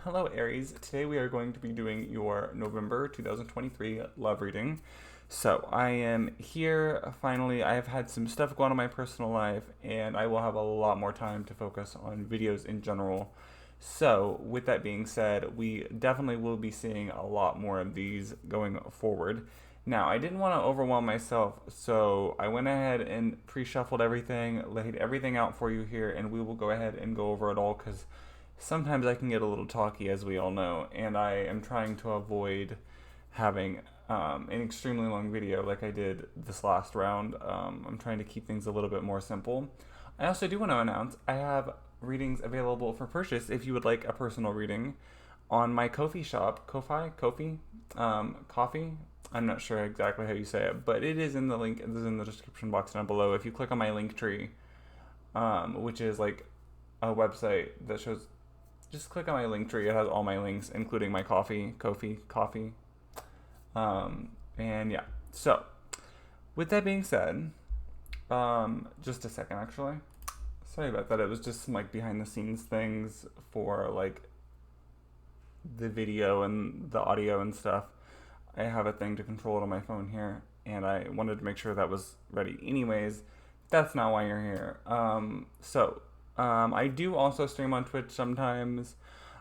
Hello Aries. Today we are going to be doing your November 2023 love reading. So I am here finally. I have had some stuff going on in my personal life and I will have a lot more time to focus on videos in general. So with that being said, we definitely will be seeing a lot more of these going forward. Now, I didn't want to overwhelm myself, so I went ahead and pre-shuffled everything, laid everything out for you here, and we will go ahead and go over it all because sometimes I can get a little talky, as we all know, and I am trying to avoid having an extremely long video like I did this last round. I'm trying to keep things a little bit more simple. I also do want to announce I have readings available for purchase if you would like a personal reading on my Ko-fi shop. Coffee. I'm not sure exactly how you say it, but it is in the link. It is in the description box down below. If you click on my link tree, which is like a website that shows, just click on my link tree. It has all my links, including my Ko-fi. And yeah. So, with that being said, just a second actually. Sorry about that. It was just some like behind the scenes things for like the video and the audio and stuff. I have a thing to control it on my phone here, and I wanted to make sure that was ready. Anyways, that's not why you're here. I do also stream on Twitch sometimes.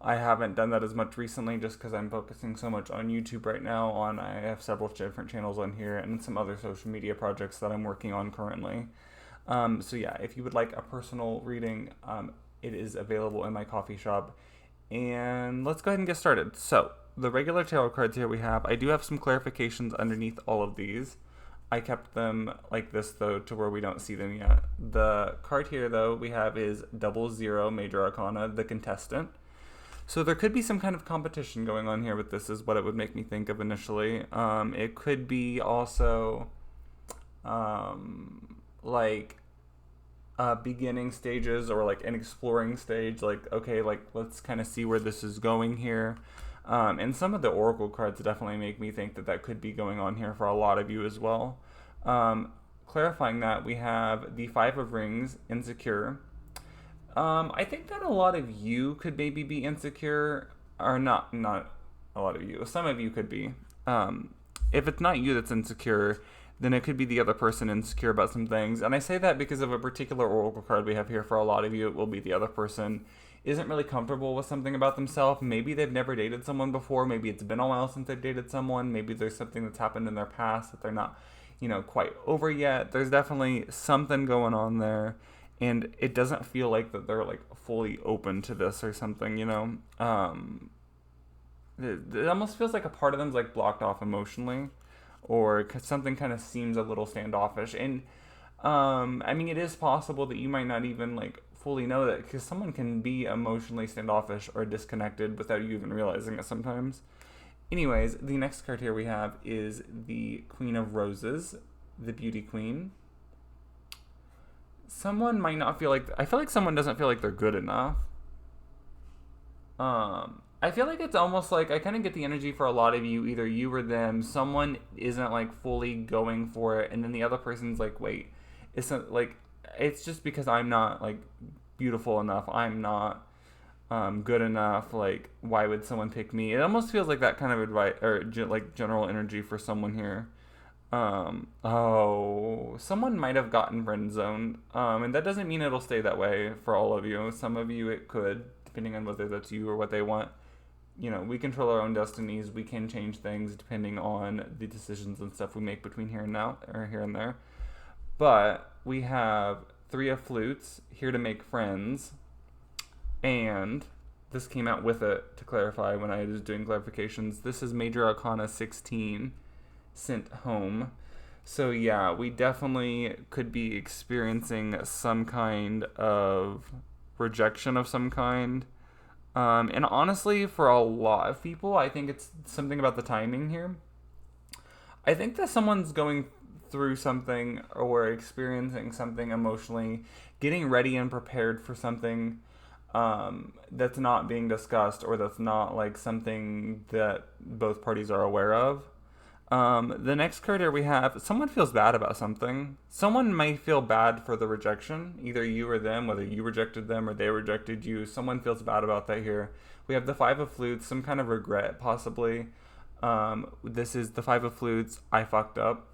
I haven't done that as much recently just because I'm focusing so much on YouTube right now. I have several different channels on here and some other social media projects that I'm working on currently. So yeah, if you would like a personal reading, it is available in my coffee shop. And let's go ahead and get started. So, the regular tarot cards here we have. I do have some clarifications underneath all of these. I kept them like this though to where we don't see them yet. The card here though we have is 00 Major Arcana, the contestant. So there could be some kind of competition going on here with this is what it would make me think of initially. It could be also like beginning stages or like an exploring stage, like okay, like let's kind of see where this is going here. And some of the oracle cards definitely make me think that that could be going on here for a lot of you as well. Clarifying that, we have the Five of Rings, insecure. I think that a lot of you could maybe be insecure, or not a lot of you. Some of you could be. If it's not you that's insecure, then it could be the other person insecure about some things. And I say that because of a particular oracle card we have here for a lot of you. It will be the other person isn't really comfortable with something about themselves. Maybe they've never dated someone before. Maybe it's been a while since they've dated someone. Maybe there's something that's happened in their past that they're not, quite over yet. There's definitely something going on there. And it doesn't feel like that they're like fully open to this or something, it almost feels like a part of them's like blocked off emotionally, or something kind of seems a little standoffish. And it is possible that you might not even like fully know that, because someone can be emotionally standoffish or disconnected without you even realizing it sometimes. Anyways, the next card here we have is the Queen of Roses, the Beauty Queen. Someone might not feel like, I feel like someone doesn't feel like they're good enough. I feel like it's almost like, I kind of get the energy for a lot of you, either you or them, someone isn't like fully going for it, and then the other person's like, wait, it's just because I'm not like beautiful enough, I'm not good enough, like why would someone pick me? It almost feels like that kind of advice, or like general energy for someone here. Someone might have gotten friend zoned, and that doesn't mean it'll stay that way for all of you. Some of you it could, depending on whether that's you or what they want. We control our own destinies. We can change things depending on the decisions and stuff we make between here and now, or here and there. But we have Three of Flutes, here to make friends, and this came out with it to clarify when I was doing clarifications. This is Major Arcana 16, sent home. So yeah, we definitely could be experiencing some kind of rejection of some kind. And honestly, for a lot of people, I think it's something about the timing here. I think that someone's going through something or experiencing something emotionally, getting ready and prepared for something that's not being discussed, or that's not like something that both parties are aware of. The next card here we have someone feels bad about something. Someone may feel bad for the rejection, either you or them, whether you rejected them or they rejected you. Someone feels bad about that here. We have the Five of Flutes, some kind of regret, possibly. This is the Five of Flutes. I fucked up.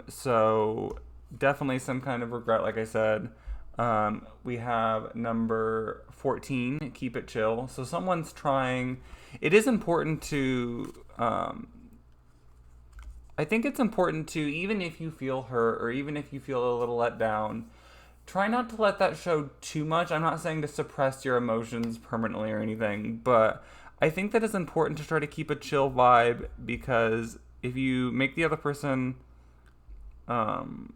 So definitely some kind of regret, like I said. We have number 14, keep it chill. So someone's trying. It is important to. I think it's important to, even if you feel hurt or even if you feel a little let down, try not to let that show too much. I'm not saying to suppress your emotions permanently or anything, but I think that it's important to try to keep a chill vibe, because if you make the other person, whoever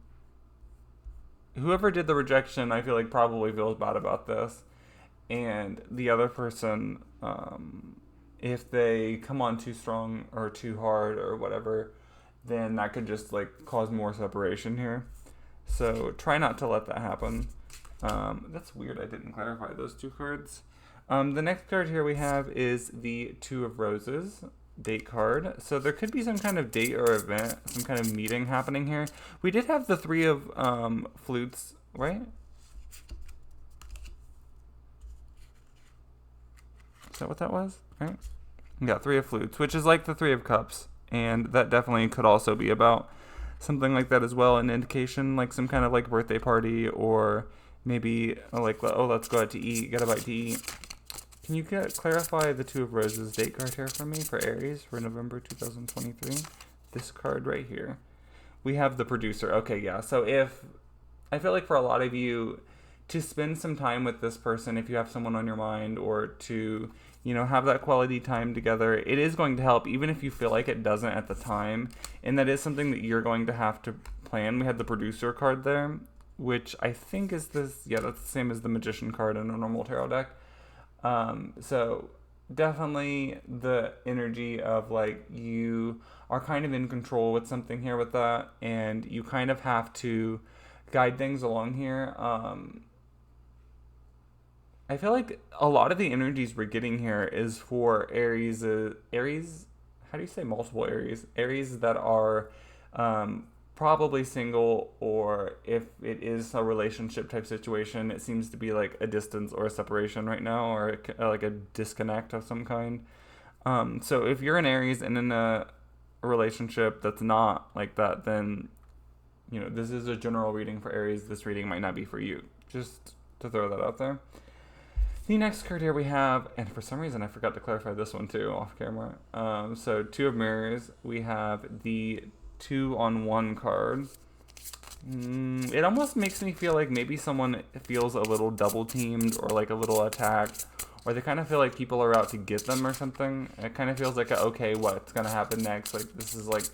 did the rejection, I feel like probably feels bad about this, and the other person, if they come on too strong or too hard or whatever, then that could just like cause more separation here. So try not to let that happen. That's weird, I didn't clarify those two cards. The next card here we have is the Two of Roses, date card. So there could be some kind of date or event, some kind of meeting happening here. We did have the Three of Flutes, right? Is that what that was? Right? Yeah, Three of Flutes, which is like the Three of Cups. And that definitely could also be about something like that as well, an indication, like some kind of like birthday party, or maybe like, oh, let's go out to eat, get a bite to eat. Can you clarify the Two of Roses date card here for me for Aries for November 2023? This card right here. We have the Producer. Okay, yeah. So if, I feel like for a lot of you, to spend some time with this person, if you have someone on your mind, or to, you know, have that quality time together, it is going to help, even if you feel like it doesn't at the time. And that is something that you're going to have to plan. We had the Producer card there, which I think is this, yeah, that's the same as the Magician card in a normal tarot deck. So definitely the energy of like you are kind of in control with something here with that, and you kind of have to guide things along here. I feel like a lot of the energies we're getting here is for Aries. Aries, how do you say multiple Aries? Aries that are probably single, or if it is a relationship type situation, it seems to be like a distance or a separation right now, or like a disconnect of some kind. So if you're an Aries and in a relationship that's not like that, then, you know, this is a general reading for Aries. This reading might not be for you. Just to throw that out there. The next card here we have, and for some reason I forgot to clarify this one too off camera. So Two of Mirrors, we have the 2-on-1 card. It almost makes me feel like maybe someone feels a little double teamed, or like a little attacked, or they kind of feel like people are out to get them or something. It kind of feels like okay, what's gonna happen next? Like this is like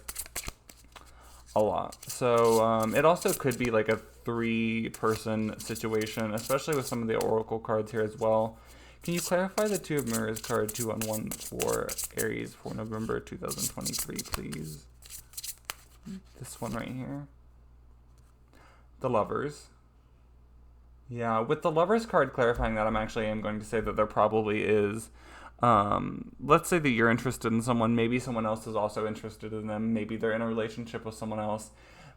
a lot. So it also could be like a 3-person situation, especially with some of the oracle cards here as well. Can you clarify the Two of Mirrors card 2-on-1 for Aries for November 2023, please? This one right here. The Lovers. Yeah, with the Lovers card clarifying that, I am going to say that there probably is, let's say that you're interested in someone, maybe someone else is also interested in them, maybe they're in a relationship with someone else,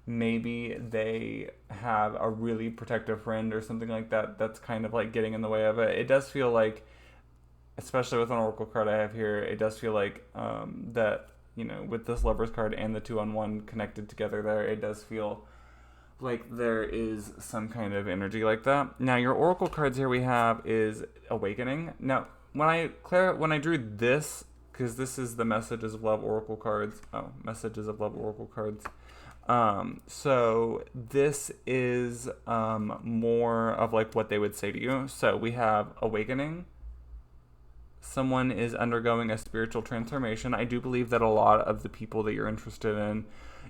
maybe they have a really protective friend or something like that that's kind of like getting in the way of it. It does feel like, especially with an oracle card I have here, it does feel like that, you know, with this Lovers card and the 2-on-1 connected together there, it does feel like there is some kind of energy like that. Now, your oracle cards here we have is Awakening. Now, when I drew this, because this is the Messages of Love oracle cards. Oh, Messages of Love oracle cards. So this is more of like what they would say to you. So we have Awakening. Someone is undergoing a spiritual transformation. I do believe that a lot of the people that you're interested in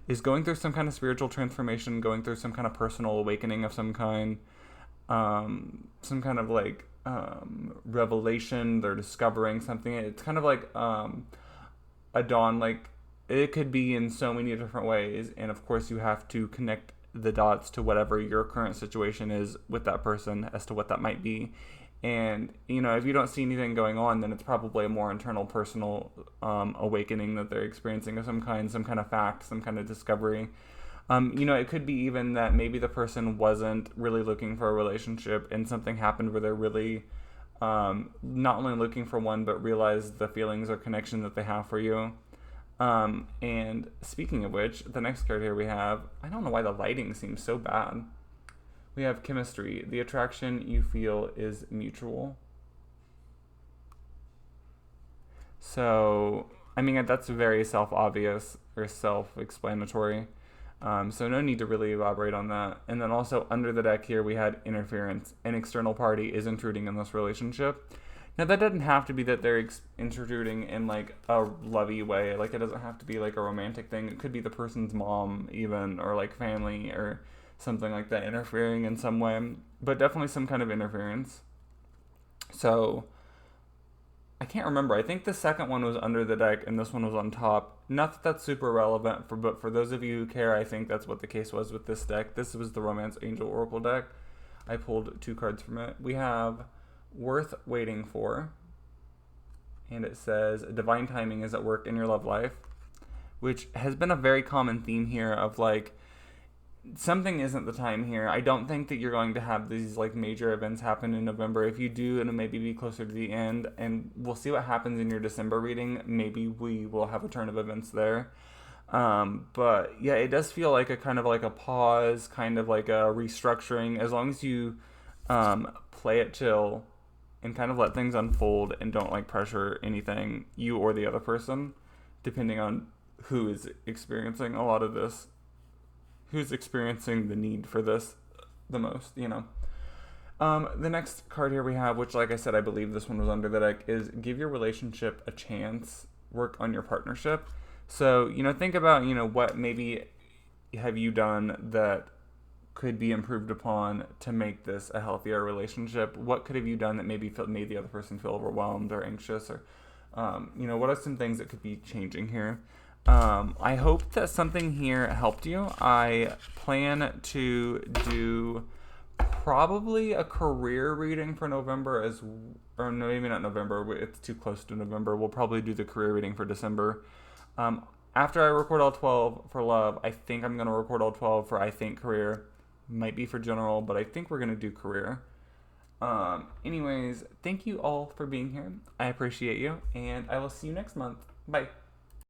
is going through some kind of spiritual transformation, going through some kind of personal awakening of some kind, some kind of like revelation. They're discovering something. It's kind of like a dawn. Like it could be in so many different ways, and of course you have to connect the dots to whatever your current situation is with that person as to what that might be. And, if you don't see anything going on, then it's probably a more internal, personal awakening that they're experiencing of some kind of fact, some kind of discovery. It could be even that maybe the person wasn't really looking for a relationship and something happened where they're really not only looking for one, but realize the feelings or connection that they have for you. And speaking of which, the next card here we have, I don't know why the lighting seems so bad. We have chemistry. The attraction you feel is mutual. So, I mean, that's very self-obvious or self-explanatory. So no need to really elaborate on that. And then also under the deck here, we had interference. An external party is intruding in this relationship. Now that doesn't have to be that they're intruding in like a lovey way. Like it doesn't have to be like a romantic thing. It could be the person's mom even, or like family or something like that interfering in some way. But definitely some kind of interference. So I can't remember. I think the second one was under the deck and this one was on top. Not that that's super relevant, but for those of you who care, I think that's what the case was with this deck. This was the Romance Angel Oracle deck. I pulled 2 cards from it. We have Worth Waiting For, and it says divine timing is at work in your love life, which has been a very common theme here of like something isn't the time here. I don't think that you're going to have these like major events happen in November. If you do, it'll maybe be closer to the end, and we'll see what happens in your December reading. Maybe we will have a turn of events there. But yeah, it does feel like a kind of like a pause, kind of like a restructuring. As long as you play it chill and kind of let things unfold and don't like pressure anything, you or the other person, depending on who is experiencing a lot of this, who's experiencing the need for this the most, The next card here we have, which like I said, I believe this one was under the deck, is give your relationship a chance, work on your partnership. So, think about, what maybe have you done that could be improved upon to make this a healthier relationship? What could have you done that maybe made the other person feel overwhelmed or anxious, or what are some things that could be changing here? I hope that something here helped you. I plan to do probably a career reading for November or no, maybe not November. It's too close to November. We'll probably do the career reading for December. After I record all 12 for love, I think I'm going to record all 12 for I think career. Might be for general, but I think we're going to do career. Anyways, thank you all for being here. I appreciate you, and I will see you next month. Bye.